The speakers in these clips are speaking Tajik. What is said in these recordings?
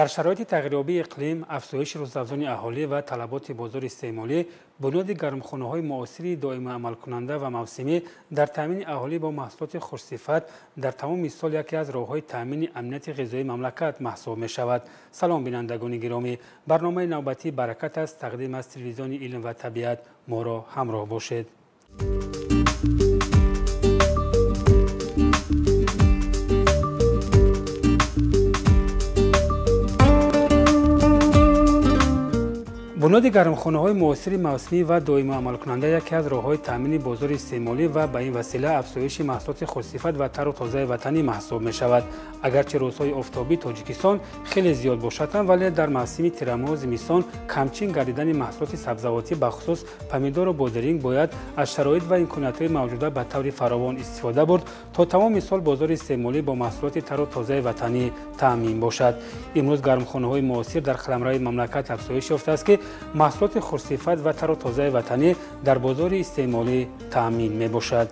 در شرایط تغییریابی اقلیم، افزایش روزافزون اهالی و طلبات بازار استعمالی، بنیاد گرمخانه‌های معاصر دائم عمل کننده و موسمی در تامین اهالی با محصولات خوش‌صفت در تمام سال یکی از راه‌های تامین امنیت غذایی مملکت محسوب می‌شود. سلام بینندگان گرامی، برنامه نوبتی برکت است تقدیم از تلویزیون علم و طبیعت. ما را همراه باشید. بنیاد گرمخانه‌های معاصر موسمی و دائم عمل کننده یکی از راه‌های تامین بازار استعمالی و به این وسیله افزایش محصولات خوش‌صفت و تر و تازه وطنی محسوب می‌شود. اگرچه روزهای آفتابی تاجیکستان خیلی زیاد باشند، ولی در موسم تیرماه زمستان کمچین گردیدن محصولات سبزیجاتی بخصوص پمیدور و بادرینگ باید از شرایط و امکانات‌های موجوده به طور فراوان استفاده برد تا تمام سال بازار استعمالی با محصولات تر و تازه وطنی تامین باشد. امروز گرمخانه‌های معاصر در قلمرو مملکت افزایش یافته است که محصولات خوش‌صفت و تر و تازه وطنی در بازار استعمالی تامین می‌باشد.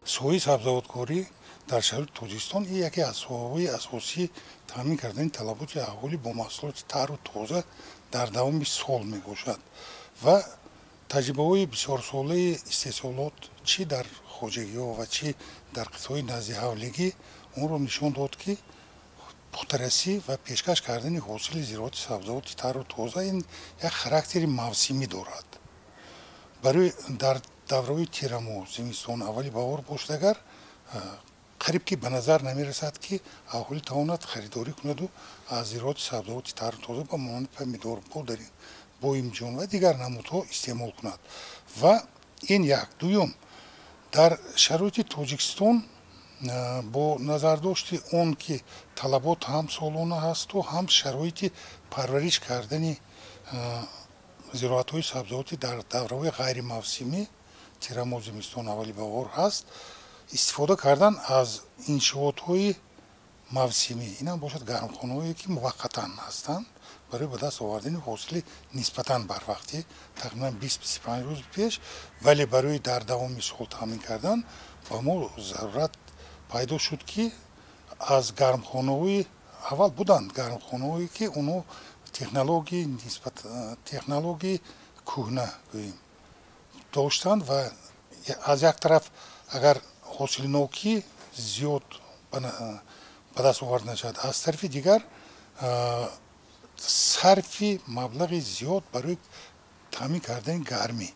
سوی سبزیجاتی در شرایط تاجیکستان یکی از سوهای اساسی تامین کردن طلبات اهالی با محصولات تر و تازه در دوام سال می‌باشد و تجربه‌های بسیار ساله استحصالات چی در خواجگی‌ها و چی در قطعه‌های نزدیک اون رو نشان داد که پخته‌رسی و پیشکش کردن حاصل زراعت سبزیجات تر و تازه این یک خاراکتر موسمی دارد. برای در دوره تیرماه زمستان اولی بهار باشد اگر قریب که به نظر نمی‌رسد که اهالی تواند خریداری کند و از زراعت سبزیجات تر و تازه با مانند پمیدور، بادرینگ، بایمجان و دیگر نمودها استعمال کند و این یک. دوم، در شرایط تاجیکستان با نظر داشت اون که طلبات هم سالانه هست و هم شرایط پرورش کردن زراعت‌های سبزیجاتی در دوره غیر موسمی تیرماه زمستان اولی بهار هست، استفاده کردن از انشاءات‌های موسمی این هم باشد گرمخانه‌هایی که موقتاً هستند برای به دست آوردن حاصل نسبتاً بر وقتی تقریباً 20-25 روز پیش، ولی برای در دوام سال تامین کردن با ما ضرورت پیدا شد که از گرمخانه‌های اول بودند گرمخانه‌هایی که اونو تکنولوژی کهنه گوییم داشتند و از یک طرف اگر حاصل نوکی زیاد به دست آورده نشد، از طرف دیگر صرف مبلغ زیاد برای تامین کردن گرمی.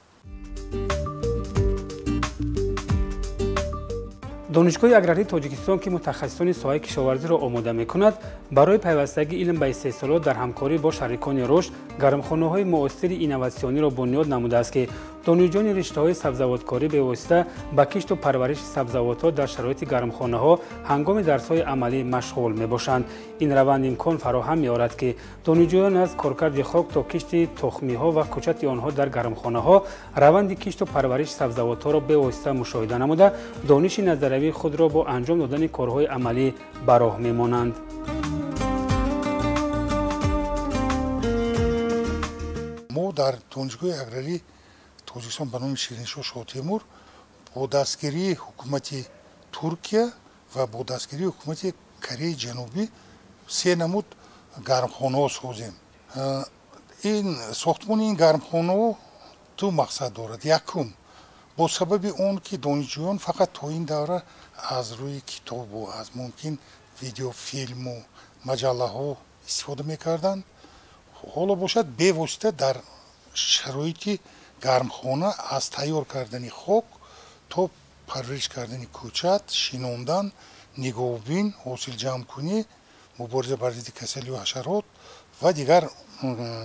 دانشگاه اگراری تاجیکستان که متخصصان ساحه کشاورزی را آماده می‌کند، برای پیوستگی علم به استحصالات در همکاری با شریکان رشد گرمخانه‌های معاصر اینواسیونی را بنیاد نموده است که دانشجویان رشته‌های سبزیجاتکاری به واسطه به کشت و پرورش سبزیجات در شرایط گرمخانه‌ها هنگام درس‌های عملی مشغول می‌باشند. این روند امکان فراهم می‌آورد که دانشجویان از کارکرد خاک تا کشت تخمی‌ها و کوچت آنها در گرمخانه‌ها روند کشت و پرورش سبزیجات را به واسطه مشاهده نموده دانش نظری خود را با انجام دادن کارهای عملی به راه می‌مانند. ما در دانشگاه اگراری تاجیکستان به نام شیرین‌شاه شاه تیمور با دستگیری حکومت ترکیه و با دستگیری حکومت کره جنوبی سه نمود گرمخانه سازیم. این ساختمان این گرمخانه دو مقصد دارد. یکم با سبب اون که دانشجویان فقط تا این دوره از روی کتاب و از ممکن ویدیو فیلم و مجله ها استفاده میکردند، حالا باشد به واسطه در شرایط گرمخانه از تیار کردن خاک تا پرورش کردن کوچت، شیناندن، نگاهبین، حاصل جمع کنی، مبارزه بر ضد کسلی و حشرات و دیگر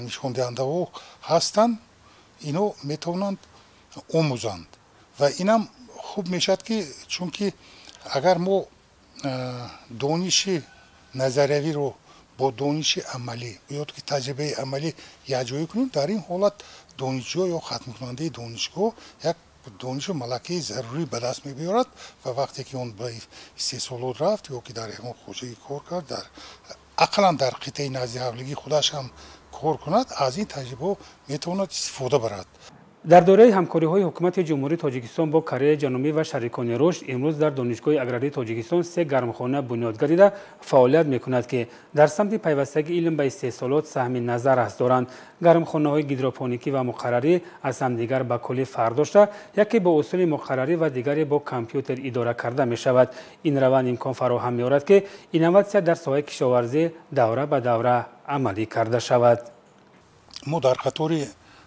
نشان دهنده ها هستند. اینو میتوانند آموزند و اینم خوب میشد که چون که اگر ما دانش نظریوی رو با دانش عملی یا که تجربه عملی یکجایی کنیم، در این حالت دانشجو یا ختم کننده دانشگاه یک دانش ملکه ضروری به دست می‌آورد و وقتی که اون به استحصالات رفت یا که در حیوان خوشگی کار کرد، در اقلا در قطعه نزدیک خودش هم کار کند، از این تجربه میتواند استفاده برد. در دوره همکاری‌های حکومت جمهوری تاجیکستان با کره جنوبی و شریکان رشد امروز در دانشگاه اگراری تاجیکستان 3 گرمخانه بنیاد گردیده فعالیت می‌کند که در سمت پیوستگی علم به استحصالات سهم نظر است دارند. گرمخانه‌های گیدروپونیکی و مقرری از همدیگر به کلی فرق داشته، یکی با اصول مقرری و دیگری با کامپیوتر اداره کرده می‌شود. این روند امکان فراهم می‌آورد که اینوواسیا در ساحه کشاورزی دوره به دوره عملی کرده شود. ما در قطار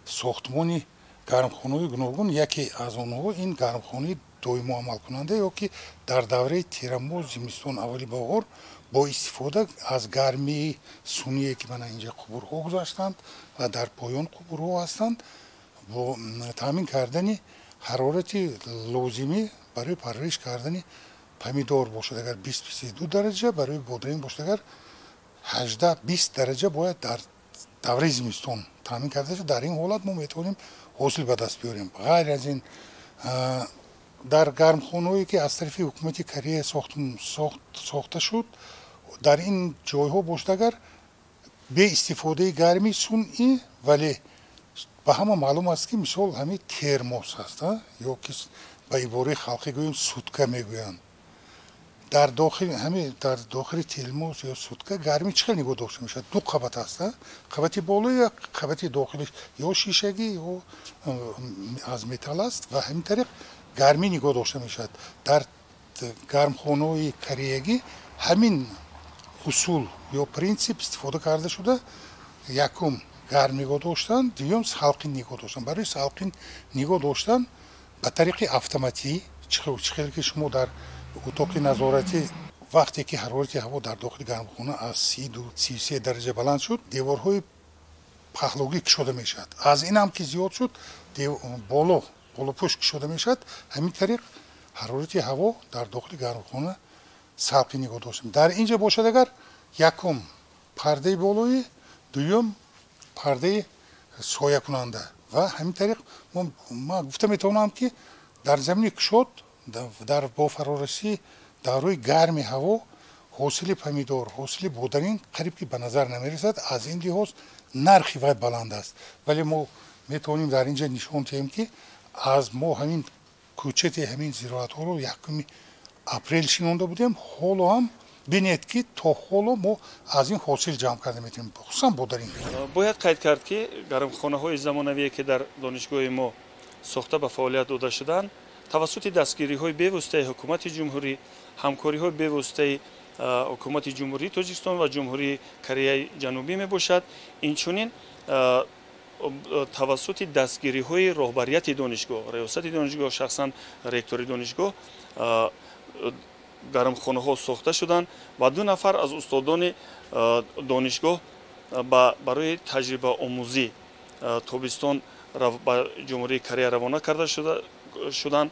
ساختمانی гармхонаҳои гуногун яке аз онҳо ин гармхонаи доимо амалкунанда ёки дар давраи тирамоҳ зимистон аввали баҳор бо истифода аз гармии суние ки мана инҷа қубурҳо гузаштанд ва дар поён қубурҳо ҳастанд бо таъмин кардани ҳарорати лозимӣ барои парвариш кардани помидор бошад агар 20-22 дараҷа барои бодранг бошад агар 18-20 дараҷа бояд дар давраи зимистон таъмин карда шуд. дар ин ҳолат мо метавонем ҳосил ба даст биёрем. ғайр аз ин дар гармхонаҳое ки аз тарафи ҳукумати Корея сохта шуд дар ин ҷойҳо бошад агар беистифодаи гармии сунъӣ вале ба ҳама маълум аст ки мисол ҳамин термос аст ё ки ба ибораи халқӣ гӯем сутка мегӯянд. дар дохили телмос ё сутка гармӣ чӣ хел нигоҳ дошта мешавад? ду қабат аст, қабати боло ё қабати дохилиш ё шишагӣ ё аз металл аст ва ҳамин тариқ гармӣ нигоҳ дошта мешавад. дар гармхонаҳои кореягӣ ҳамин усул ё принсип истифода карда шуда, якум гарм нигоҳ доштан, дуюм салқин нигоҳ доштан. барои салқин нигоҳ доштан ба тариқи автоматӣ чӣ хел ки шумо дар اتاق نظارتی وقتی که حرارت هوا در داخل گرمخانه از 32-33 درجه بلند شد دیوارهای پهلوی کشیده میشد. از این هم که زیاد شد بالا پشت کشیده میشد. همین طریق حرارت هوا در داخل گرمخانه سلقی نگاه داشتیم. در اینجا باشد اگر یکم پرده بالایی، دوم پرده سایه کننده و همین طریق ما گفته میتونم که در زمین کشود дар бо фарорасӣ даврои гарми ҳаво ҳосили помидор ҳосили боданин қариб ки ба назар намерасад. аз ин лиҳоз нархи вай баланд аст, вале мо метавонем дар инҷа нишон диҳем ки аз мо ҳамин кӯчати ҳамин зироатҳоро 1 апрел шинонда будем. ҳоло ҳам бинед ки то ҳоло мо аз ин ҳосил ҷамъ карда метавонем, хусусан боданин. бояд қайд кард ки гармхонаҳои замонавие ки дар донишгоҳи мо сохта ба фаъолият дода шуданд тавассути дастгириҳои бевоситаи ҳукумати ҷумҳурӣ, ҳамкориҳои бевоситаи ҳукумати ҷумҳурии Тоҷикистон ва ҷумҳурии Кореяи ҷанубӣ мебошад. инчунин тавассути дастгириҳои роҳбарияти донишгоҳ, риёсати донишгоҳ, шахсан ректори донишгоҳ гармхонаҳо сохта шуданд ва 2 нафар аз устодони донишгоҳ барои таҷрибаомӯзӣ тобистон ба ҷумҳурии Корея равона карда шуданд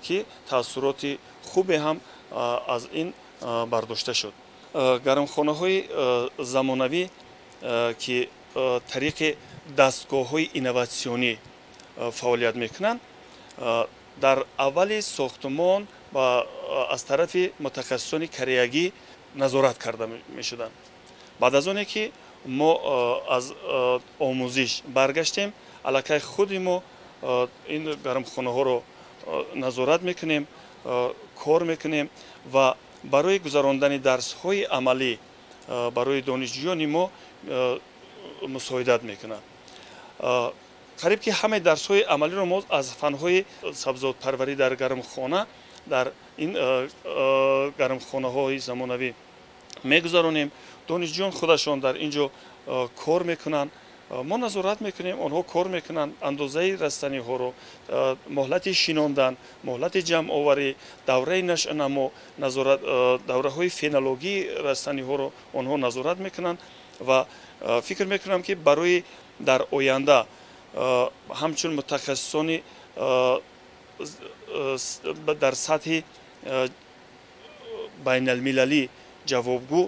ки таассуроти хубе ҳам аз ин бардошта шуд. гармхонаҳои замонавӣ ки тариқи дастгоҳҳои инноватсионӣ фаъолият мекунанд дар аввали сохтмон аз тарафи мутахассисони кореягӣ назорат карда мешуданд. баъд аз оне ки мо аз омӯзиш баргаштем, аллакай худи мо ин гармхонаҳоро назорат мекунем, кор мекунем ва барои гузарондани дарсҳои амалӣ барои донишҷӯёни мо мусоидат мекунад. қариб ки ҳамаи дарсҳои амалиро мо аз фанҳои сабзавотпарварӣ дар гармхона дар ин гармхонаҳои замонавӣ мегузаронем. донишҷӯён худашон дар инҷо кор мекунанд, мо назорат мекунем, онҳо кор мекунанд, андозаи растаниҳоро, моҳлати шинондан, моҳлати ҷамъоварӣ, давраи нашъанамо, давраҳои фенологии растаниҳоро онҳо назорат мекунанд ва фикр мекунам ки барои дар оянда ҳамчун мутахассисони дар сатҳи байналмилалӣ ҷавобгӯ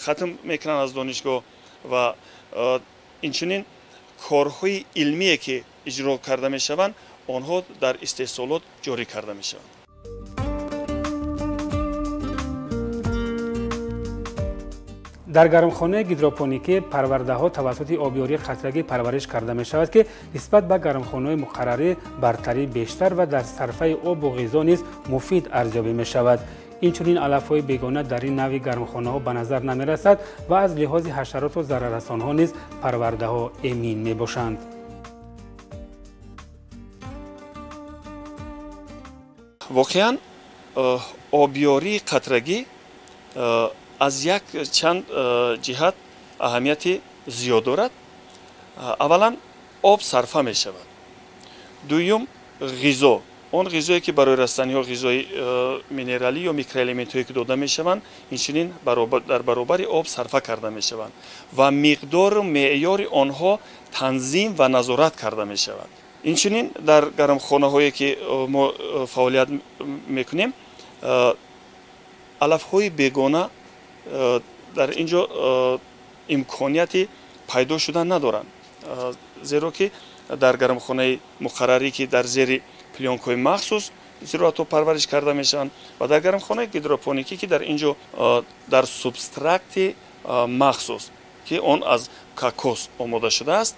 хатм мекунанд аз донишгоҳ ва инчунин корҳои илмие ки иҷро карда мешаванд онҳо дар истеҳсолот ҷорӣ карда мешаванд. در گرمخانه گیدروپونیکی پرورده‌ها توسط آبیاری قطرگی پرورش کرده می‌شود که نسبت به گرمخانه‌های مقرره برتری بیشتر و در صرفه آب و غذا نیز مفید ارزیابی می‌شود. اینچنین علف‌های بیگانه در این نوع گرمخانه‌ها به نظر نمی‌رسد و از لحاظ حشرات و ضرررسان‌ها نیز پرورده‌ها امین می‌باشند. واقعاً آبیاری قطرگی از یک چند جهت اهمیتی زیاد دارد. اولا آب صرفه می شود. دوم غذا، اون غذایی که برای رستنی ها غذای مینرالی یا میکروالمنت هایی که داده می شوند اینچنین در برابر آب صرفه کرده می شوند و مقدار و معیار آنها تنظیم و نظارت کرده می شود. اینچنین در گرمخانه هایی که ما فعالیت میکنیم علف های بیگانه در اینجا امکانیتی پیدا شدن ندارند، زیرا که در گرمخانه مقرری که در زیر پلیونک‌های مخصوص زراعت و پرورش کرده میشن و در گرمخانه گیدروپونیکی که در اینجا در سوبسترکت مخصوص که آن از کاکوس آماده شده است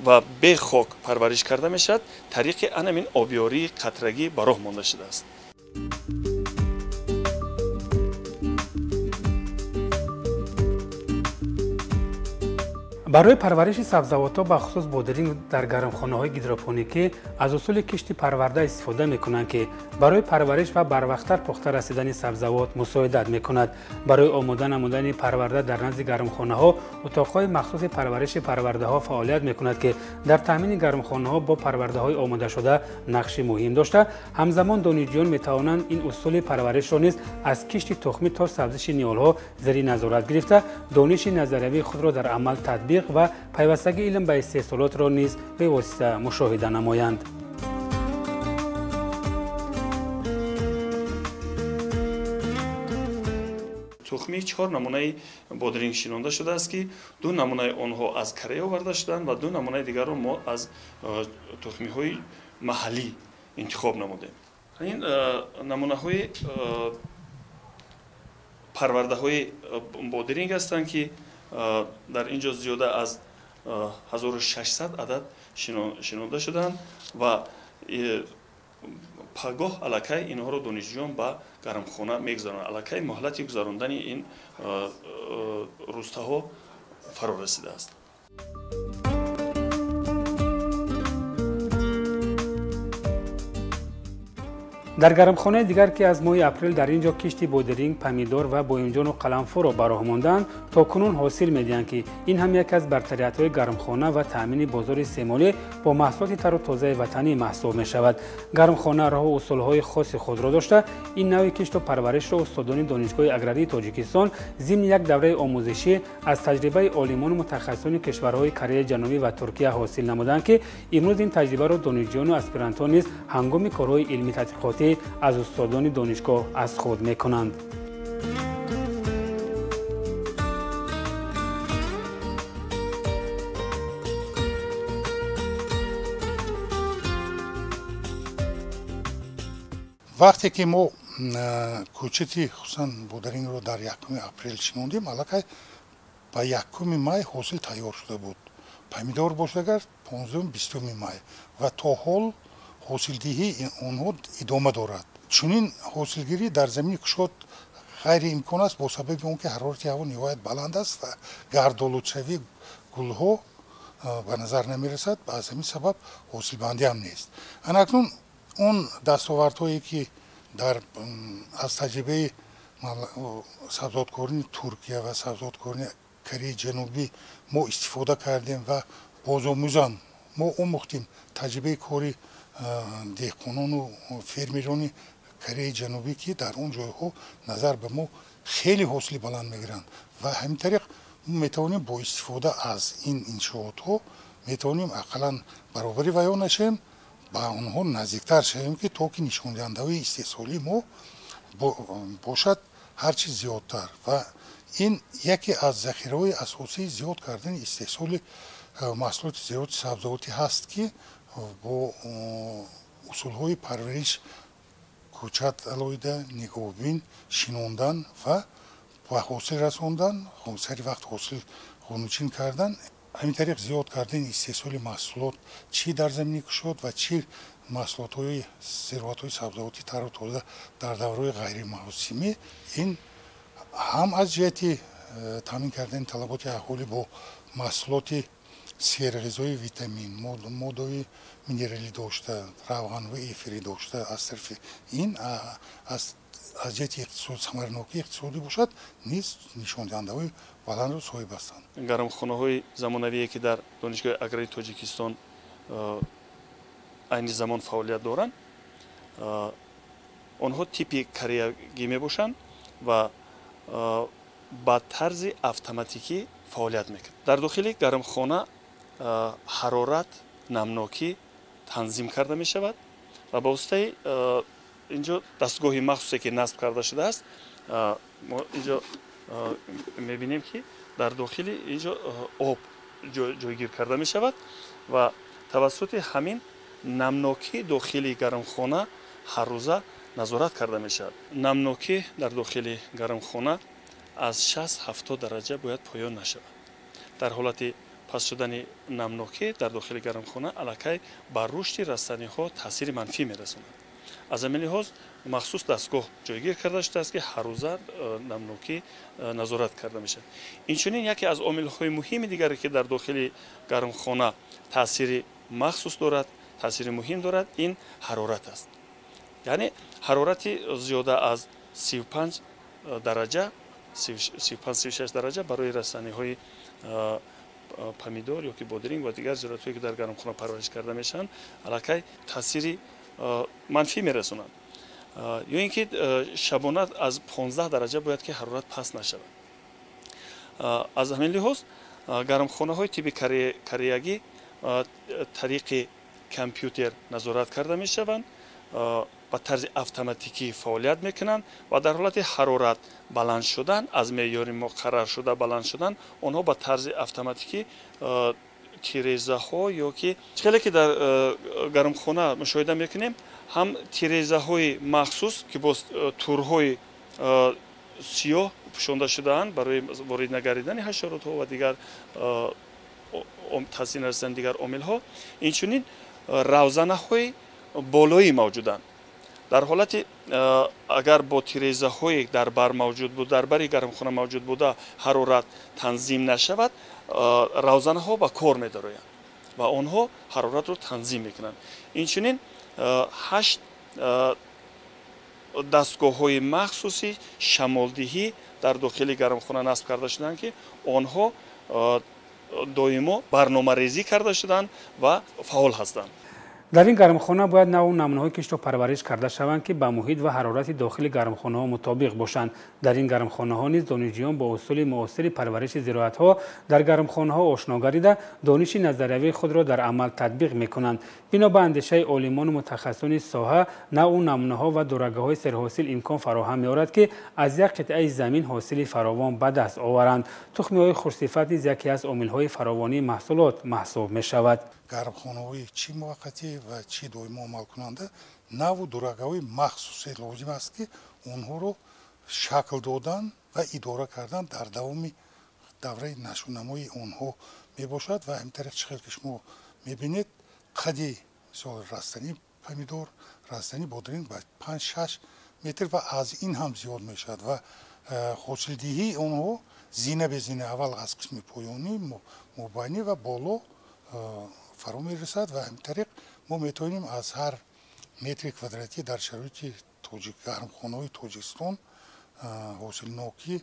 و به خاک پرورش کرده میشد، طریق همین آبیاری قطرگی به راه مانده شده است. برای پرورش سبزیجات به خصوص بودرینگ در گرمخانه‌های گیدروپونیکی از اصول کشت پرورده استفاده می‌کنند که برای پرورش و بروقت‌تر پخته رسیدن سبزیجات مساعدت می‌کند. برای آماده نمودن پرورده در نزد گرمخانه‌ها اتاق‌های مخصوص پرورش پرورده‌ها فعالیت می‌کند که در تامین گرمخانه‌ها با پرورده‌های آماده شده نقش مهم داشته. همزمان دانشجویان می‌توانند این اصول پرورش را نیز از کشت تخمی تا سبزش نیال‌ها زیر نظارت گرفته دانش نظریوی خود را در عمل تطبیق و پیوستگی علم به استحصالات را نیز به واسطه مشاهده نمایند. تخمی 4 نمونه بودرینگ شناخته شده است که 2 نمونه آنها از کره آورده شدند و 2 نمونه دیگر را ما از تخمی های محلی انتخاب نمودیم. این نمونه های پرورده های بودرینگ هستند که در اینجا زیاده از 1600 عدد شناخته شدند و پگاه الکی اینها رو دانشجویان به گرمخانه میگذارند. الکی مهلت گذراندن این روستاها فرا رسیده است. در گرمخانه دیگر که از ماه اپریل در اینجا کشتی بودرینگ، پمیدور و بایمجان و قلمفو را به راه ماندند تا کنون حاصل می‌دهند که این هم یک از برتریت‌های گرمخانه و تامین بازار استعمالی با محصولات تر و تازه وطنی محسوب می‌شود. گرمخانه راه و اصول‌های خاص خود را داشته این نوع کشت و پرورش را استادان دانشگاه اگراری تاجیکستان ضمن یک دوره آموزشی از تجربه عالمان و متخصصان کشورهای کره جنوبی و ترکیه حاصل نمودند که امروز این تجربه را دانشجویان و اسپرانتان نیز هنگام کارهای علمی تحقیقاتی از استادان دانشگاه از خود می‌کنند. وقتی که ما کوچتی خصوصا بودرینگ رو در 1 اپریل شنوندیم الکی با 1 مای حاصل تیار شده بود. پمیدور باشه اگر 15-20 مای و تا حال حاصلدهی اونها ادامه دارد. چنین حاصلگیری در زمین کشاد غیر امکان است با سبب اون که حرارت هوا نهایت بلند است و گردآلودشوی گلها به نظر نمیرسد. به همین سبب حاصلبندی هم نیست. اکنون اون دستاوردهایی که از تجربه سبزیجاتکاری ترکیه و سبزیجاتکاری کره جنوبی ما استفاده کردیم و بازآموزان ما آموختیم تجربه کاری دهقانان و فرمیران کره جنوبی که در اون جایها نظر به ما خیلی حاصل بلند میگیرند و همین طریق میتوانیم با استفاده از این انشاءات ها میتوانیم اقلا برابری ویا نشیم با اونها نزدیکتر شویم که تا که نشان دهنده استحصالی ما باشد هرچی زیادتر و این یکی از ذخیره‌های اساسی زیاد کردن استحصال محصولات زراعتی سبزیجاتی هست که با اصولهای پرورش کوچت علایده نگاهبین شنوندن و ба ҳосил расондан, сари вақт ҳосил ғунучин кардан, ҳамин тариқ зиёд кардани истеҳсоли маҳсулот чӣ дар замини кушод ва чӣ маҳсулотҳои зироатҳои сабзавотӣ тару тоза дар давраҳои ғайримавсимӣ, ин ҳам аз ҷиҳати таъмин кардани талаботи аҳолӣ бо маҳсулоти серғизои витамин, моддаҳои минералӣ дошта, равғанҳои эфирӣ дошта, аз тарафи ин аз ҷиҳати самаранокии иқтисодӣ бошад, низ нишондиҳандаҳои баландро соҳиб ҳастанд. гармхонаҳои замонавие ки дар донишгоҳи аграрии Тоҷикистон айни замон фаъолият доранд, онҳо типи кореягӣ мебошанд ва ба тарзи автоматикӣ фаъолият мекунад. Дар дохили гармхона ҳарорат, намнокӣ танзим карда мешавад ва ба воситаи инҷо дастгоҳи махсусе ки насб карда шудааст, мо инҷо мебинем ки дар дохили инҷо об ҷойгир карда мешавад ва тавассути ҳамин намнокӣ дохили гармхона ҳаррӯза назорат карда мешавад. Намнокӣ дар дохили гармхона аз 60-70 дараҷа бояд поён нашавад. Дар ҳолати паст шудани намнокӣ дар дохили гармхона аллакай ба рушди растаниҳо таъсири манфӣ мерасонад. аз ҳамин лиҳоз махсус дастгоҳ ҷойгир карда шудааст ки ҳаррӯза намнокӣ назорат карда мешавад. Инчунин яке аз омилҳои муҳими дигаре ки дар дохили гармхона таъсири махсус дорад, таъсири муҳим дорад, ин ҳарорат аст. яъне ҳарорати зиёда аз 35 дараҷа, 35-36 дараҷа барои растаниҳои помидор ёки бодиринг ва дигар зиёратҳое ки дар гармхона парвариш карда мешаванд, аллакай таъсири манфӣ мерасонад. ё ин ки шабона аз 15 дараҷа бояд ки ҳарорат паст нашавад. аз ҳамин лиҳоз гармхонаҳои тиби кореягӣ тариқи компютер назорат карда мешаванд, ба тарзи автоматикӣ фаъолият мекунанд ва дар ҳолати ҳарорат баланд шудан, аз меъёри муқаррар шуда баланд шудан, онҳо ба тарзи автоматикӣ тирезаҳо ёки хеле ки дар гармхона мушоҳида мекунем, ҳам тирезаҳои махсус ки бо турҳои сиёҳ пӯшонда шудаанд барои ворид нагаридани ҳашаротҳо ва дигар таъсир расидани дигар омилҳо, инчунин равзанаҳои болоӣ мавҷуданд. дар ҳолати агар бо тирезаҳое дар бар мавҷуд буд, дар бари гармхона мавҷуд буда ҳарорат танзим нашавад, равзанаҳо ба кор медароянд ва онҳо ҳароратро танзим мекунанд. Инчунин 8 дастгоҳҳои махсуси шамолдиҳӣ дар дохили гармхона насб карда шуданд ки онҳо доимо барномарезӣ карда шуданд ва фаъол ҳастанд. дар ин гармхона бояд наву намунаҳои киштро парвариш карда шаванд ки ба муҳит ва ҳарорати дохили гармхонаҳо мутобиқ бошанд. дар ин гармхонаҳо низ донишҷӯён бо усули муосири парвариши зироатҳо дар гармхонаҳо ошно гарида, дониши назариявии худро дар амал татбиқ мекунанд. бино ба андешаи олимону мутахассисони соҳа, наву намунаҳо ва дорагаҳои серҳосил имкон фароҳам меорад ки аз як қитъаи замин ҳосили фаровон ба даст оваранд. тухмиҳои хурсифат низ яке аз омилҳои фаровонии маҳсулот маҳсуб мешавад. гармхонаҳои чӣ муваққатӣ ва чӣ доимо амалкунанда наву дурагаҳои махсусе лозим аст ки онҳоро шакл додан ва идора кардан дар давоми давраи нашунамои онҳо мебошад ва ҳамин тариқ чӣ хел ки шумо мебинед қади мисол растани помидор, растани бодиринг ба 5-6 метр ва аз ин ҳам зиёд мешавад ва ҳосилдиҳии онҳо зина бе зина аввал аз қисми поёнӣ, мобайнӣ ва боло фаро мерасад ва ҳамин тариқ мо метавонем аз ҳар метри квадратӣ дар шароити гармхонаҳои Тоҷикистон ҳосилнокӣ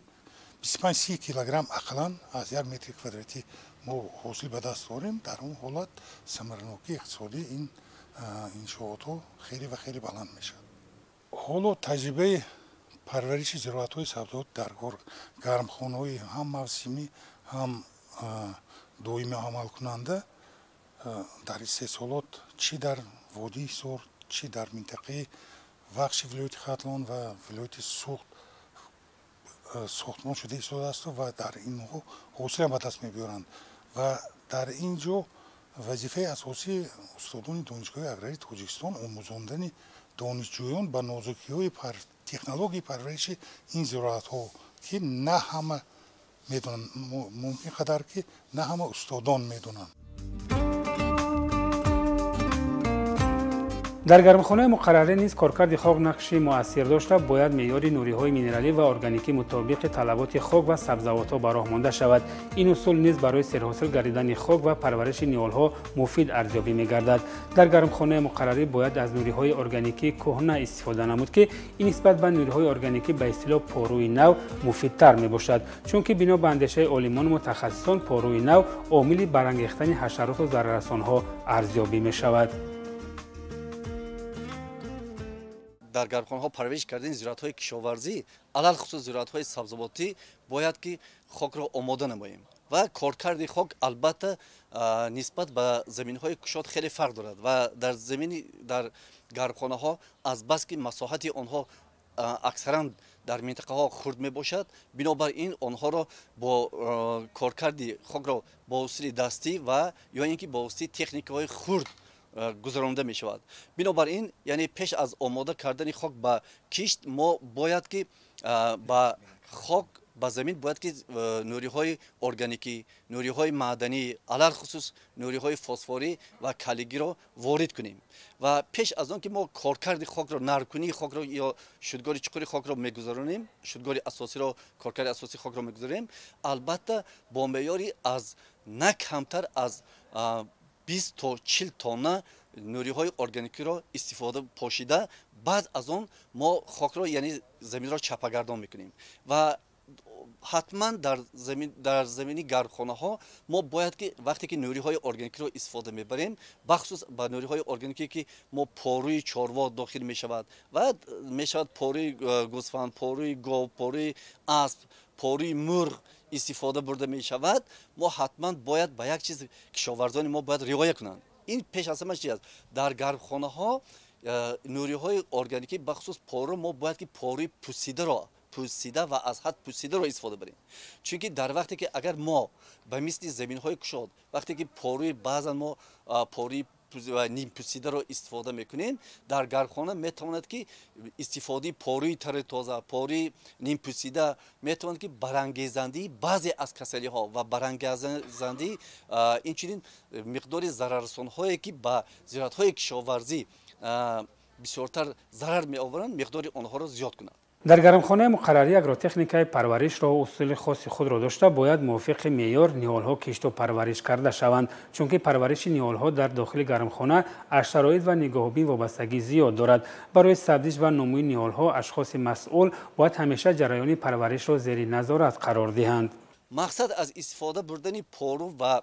25-30 килограмм ақаллан аз як метри квадратӣ мо ҳосил ба даст дорем. дар он ҳолат самаранокии иқтисодии ин иншоотҳо хеле ва хеле баланд мешавад. ҳоло таҷрибаи парвариши зироатҳои сабзавот дар гармхонаҳои ҳам мавсимӣ, ҳам доимӣ амалкунанда дар истеҳсолот чӣ дар водии Ҳисор, чӣ дар минтақаи вахши вилояти Хатлон ва вилояти Суғд сохтмон шуда истодааст ва дар инҳо ҳосилам ба даст мебиёранд ва дар ин ҷо вазифаи асосии устодони донишгоҳи аграрии Тоҷикистон омӯзондани донишҷӯён ба нозукиҳои технологияи парвариши ин зироатҳо که نه همه میدونن، ممکن قدر که نه همه استادان میدونن. در گرمخانه مقرره نیز کارکرد خاک نقشی مؤثر داشته باید معیار نوری‌های مینرالی و ارگانیکی مطابق طلبات خاک و سبزوات‌ها به راه مانده شود. این اصول نیز برای سرحاصل گردیدن خاک و پرورش نیال‌ها مفید ارزیابی می‌گردد. در گرمخانه مقرره باید از نوری‌های ارگانیکی کهنه استفاده نمود که این نسبت به نوری‌های ارگانیکی به اصطلاح پاروی نو مفیدتر میباشد، چون که بنا به اندیشه عالمان متخصصان پاروی نو عامل برانگیختن حشرات و ضرررسان‌ها ارزیابی می‌شود. در گرمخانه‌ها پرورش کردن زراعت‌های کشاورزی علل خصوص زراعت‌های سبزواتی باید که خاک را آماده نماییم و کارکرد خاک البته نسبت به زمین‌های کشاد خیلی فرق دارد و در گرمخانه‌ها از بس که مساحت آنها اکثرا در منطقه ها خرد می باشد، بنابراین آنها را با کارکرد خاک را با وسیله دستی و یا اینکه با وسیله تکنیک های خرد گذرانده می شود. بنابراین یعنی پیش از آماده کردن خاک به کشت ما باید که با خاک با زمین باید که نوری های ارگانیکی، نوری های معدنی، علل خصوص نوری های فسفوری و کلیگی را وارد کنیم و پیش از آن که ما کارکرد خاک را نرکنی خاک را یا شدگار چقوری خاک را میگذاریم، شدگار اساسی را کارکرد اساسی خاک را میگذاریم، البته با معیاری از نه کمتر از 20 تا 40 تانه نوری های ارگانیکی را استفاده پاشیده بعد از آن ما خاک را یعنی زمین را چپگردان میکنیم و حتما در زمینی گرمخانه ها ما باید که وقتی که نوری های ارگانیکی را استفاده میبریم بخصوص با نوری های ارگانیکی که ما پاروی چاروا داخل میشود و میشود پاروی گوسفند، پاروی گاو، پاروی اسب، پاروی مرغ استفاده برده می شود، ما حتما باید به یک چیز کشاورزان ما باید رعایت کنند. این پیش از همه چی است. در گرمخانه ها نوری های ارگانیکی بخصوص پارو ما باید که پاروی پوسیده و از حد پوسیده را استفاده بریم، چون که در وقتی که اگر ما به مثل زمین های کشاد وقتی که پاروی بعضا ما پاروی و نیم پوسیده را استفاده میکنیم در گرمخانه میتواند که استفاده پاروی تر تازه، پاروی نیم پوسیده میتواند که برانگیزنده بعضی از کسلی ها و برانگیزنده این چنین مقدار ضرررسان هایی که به زراعت های کشاورزی بسیارتر ضرر می آورند مقدار آنها را زیاد کنند. در گرمخانه مقرری اگروتکنیکای پرورش را اصول خاص خود را داشته باید موافق معیار نیال‌ها کشت و پرورش کرده شوند، چون که پرورش نیال‌ها در داخل گرمخانه از شرایط و نگاهبین وابستگی زیاد دارد. برای ثبتش و نموی نیال‌ها اشخاص مسئول باید همیشه جریان پرورش را زیر نظارت قرار دهند. مقصد از استفاده بردن پارو و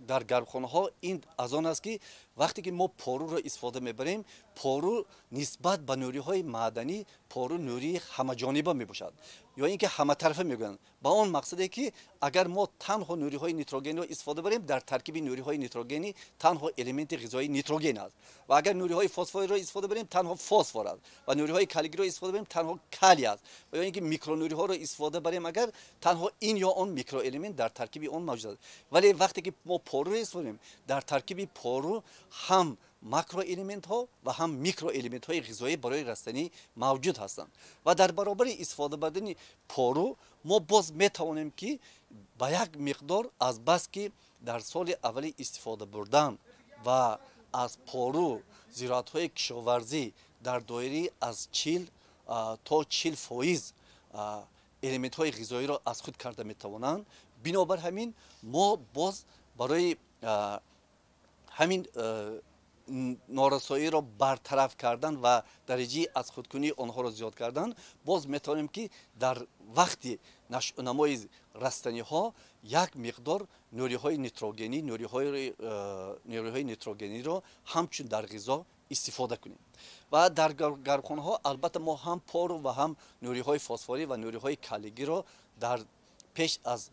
در گرمخانه ها این از آن است که وقتی که ما پارو را استفاده میبریم پارو نسبت به نوری های معدنی پارو نوری همه جانبه می باشد یا اینکه همه طرفه میگن. با اون مقصده که اگر ما تنها نوری های نیتروژن را استفاده بریم در ترکیب نوری های نیتروژنی تنها الیمنت غذایی نیتروژن است و اگر نوری های فسفر را استفاده بریم تنها فسفر است و نوری های کلیگی را استفاده بریم تنها کلی است و یا اینکه میکرو نوری ها را استفاده بریم اگر تنها این یا اون میکرو الیمنت در ترکیب اون موجود است. ولی وقتی که ما پارو را استفاده بریم در ترکیب پارو هم ماکرو الیمنت ها و هم میکرو الیمنت های غذایی برای رستنی موجود هستند و در برابر استفاده بردن پارو ما باز می توانیم که با یک مقدار از بس که در سال اولی استفاده بردن و از پارو زراعت های کشاورزی در دایره از 40 تا 40% الیمنت های غذایی را از خود کرده می توانند. بنابر همین ما باز برای همین نارسایی را برطرف کردن و درجه از خودکنی آنها را زیاد کردن باز میتونیم که در وقتی نمای رستنی ها یک مقدار نوری های نیتروژنی را همچون در غذا استفاده کنیم و در گرمخانه ها البته ما هم پارو و هم نوری های فسفری و نوری های کلیگی را در پیش از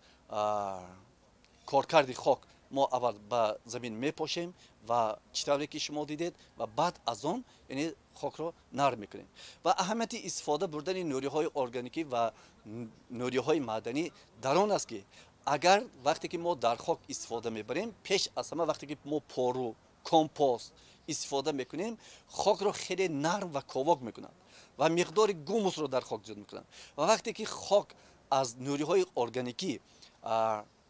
کارکرد خاک ما اول به زمین میپاشیم و چطوری که شما دیدید و بعد از آن یعنی خاک را نرم میکنیم و اهمیت استفاده بردن نوری های ارگانیکی و نوری های معدنی در آن است که اگر وقتی که ما در خاک استفاده میبریم پیش از همه وقتی که ما پارو کمپوست استفاده میکنیم خاک را خیلی نرم و کاواک میکنند و مقدار گوموس رو در خاک زیاد میکنن و وقتی که خاک از نوریهای ارگانیکی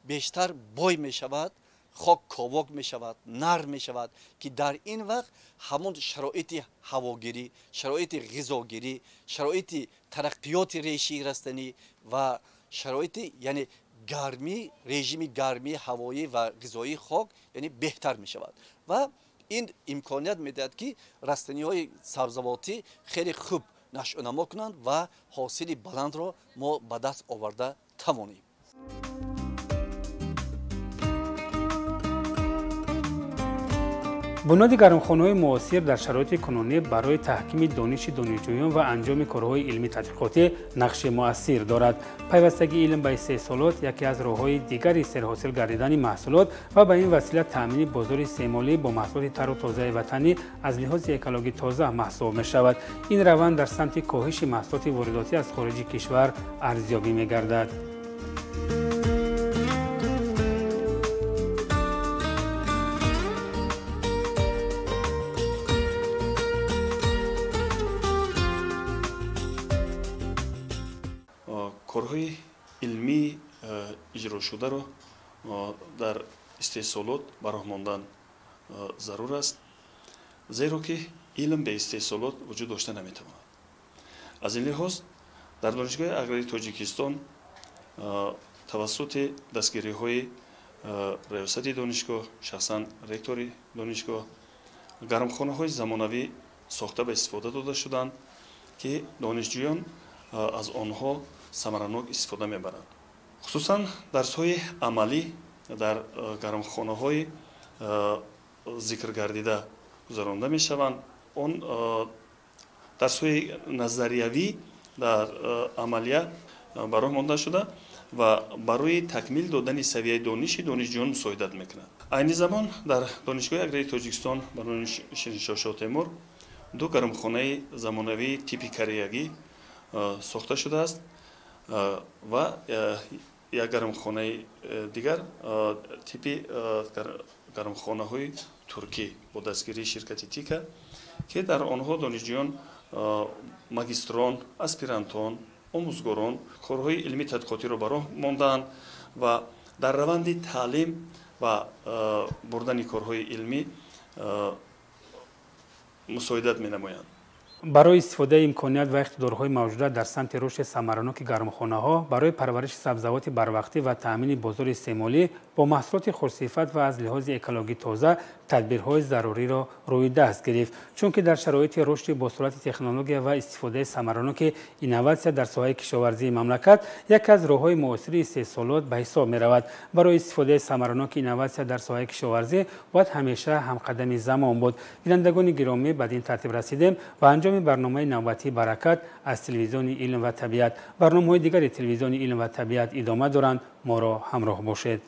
بیشتر بوی میشود خاک کاواک میشود نرم میشود که در این وقت همون شرایط هواگیری شرایط غذاگیری شرایط ترقیات ریشی رستنی و شرایط یعنی گرمی رژیم گرمی هوایی و غذایی خاک یعنی بهتر میشود و این امکانیت میدهد که رستنی های سبزواتی خیلی خوب نشو نما کنند و حاصل بلند را ما به دست آورده توانیم. بنیاد گرمخانه‌های معاصر در شرایط کنونی برای تحکیم دانش دانشجویان و انجام کارهای علمی تحقیقاتی نقش مؤثر دارد. پیوستگی علم به استحصالات یکی از راه‌های دیگری سرحاصل گردیدن محصولات و به این وسیله تأمین بازار استعمالی با محصولات تر و تازه وطنی از لحاظ اکولوژی تازه محسوب می‌شود. این روند در سمت کاهش محصولات وارداتی از خارج کشور ارزیابی می‌گردد. корҳои илмии иҷрошударо дар истеҳсолот бароҳ мондан зарур аст, зеро ки илм бе истеҳсолот вуҷуд дошта наметавонад. аз ин лиҳоз дар донишгоҳи аграрии тоҷикистон тавассути дастгириҳои раёсати донишгоҳ, шахсан ректори донишгоҳ, гармхонаҳои замонавӣ сохта ба истифода дода шуданд, ки донишҷӯён аз онҳо самаранок истифода мебаранд. хусусан дарсҳои амалӣ дар гармхонаҳои зикр гардида гузаронда мешаванд. он дарсҳои назариявӣ дар амалия бароҳ монда шуда ва барои такмил додани савияи дониши донишҷӯён мусоидат мекунад. айни замон дар донишгоҳи аграрии тоҷикистон барои шириншоҳ шоҳ темур ду гармхонаи замонавии типи кореягӣ сохта шудааст ва як гармхонаи дигар типи гармхонаҳои туркӣ бо дастгирии ширкати тика ки дар онҳо донишҷӯён магистрон аспирантон омӯзгорон корҳои илмии тадқиқотиро ба роҳ мондаанд ва дар раванди таълим ва бурдани корҳои илмӣ мусоидат менамоянд. برای استفاده امکانیت و اقتدارهای موجوده در سمت رشد ثمرانک گرمخانه‌ها برای پرورش سبزیجات بروقتی و تأمین بازار استعمالی با محصولات خوش‌صفت و از لحاظ اکولوژی تازه تدبیرهای ضروری را روی دست گرفت، چون که در شرایط رشد با سرعت تکنولوژی و استفاده ثمرانک اینوواسیون در ساحه کشاورزی مملکت یکی از راه‌های مؤثر استحصالات به حساب می‌رود. برای استفاده ثمرانک اینوواسیون در ساحه کشاورزی باید همیشه همقدم زمان بود. بینندگان گرامی، بدین ترتیب رسیدیم و انجام برنامه نوبتی برکت از تلویزیون علم و طبیعت. برنامه‌های دیگر تلویزیون علم و طبیعت ادامه دارند. ما را همراه باشید.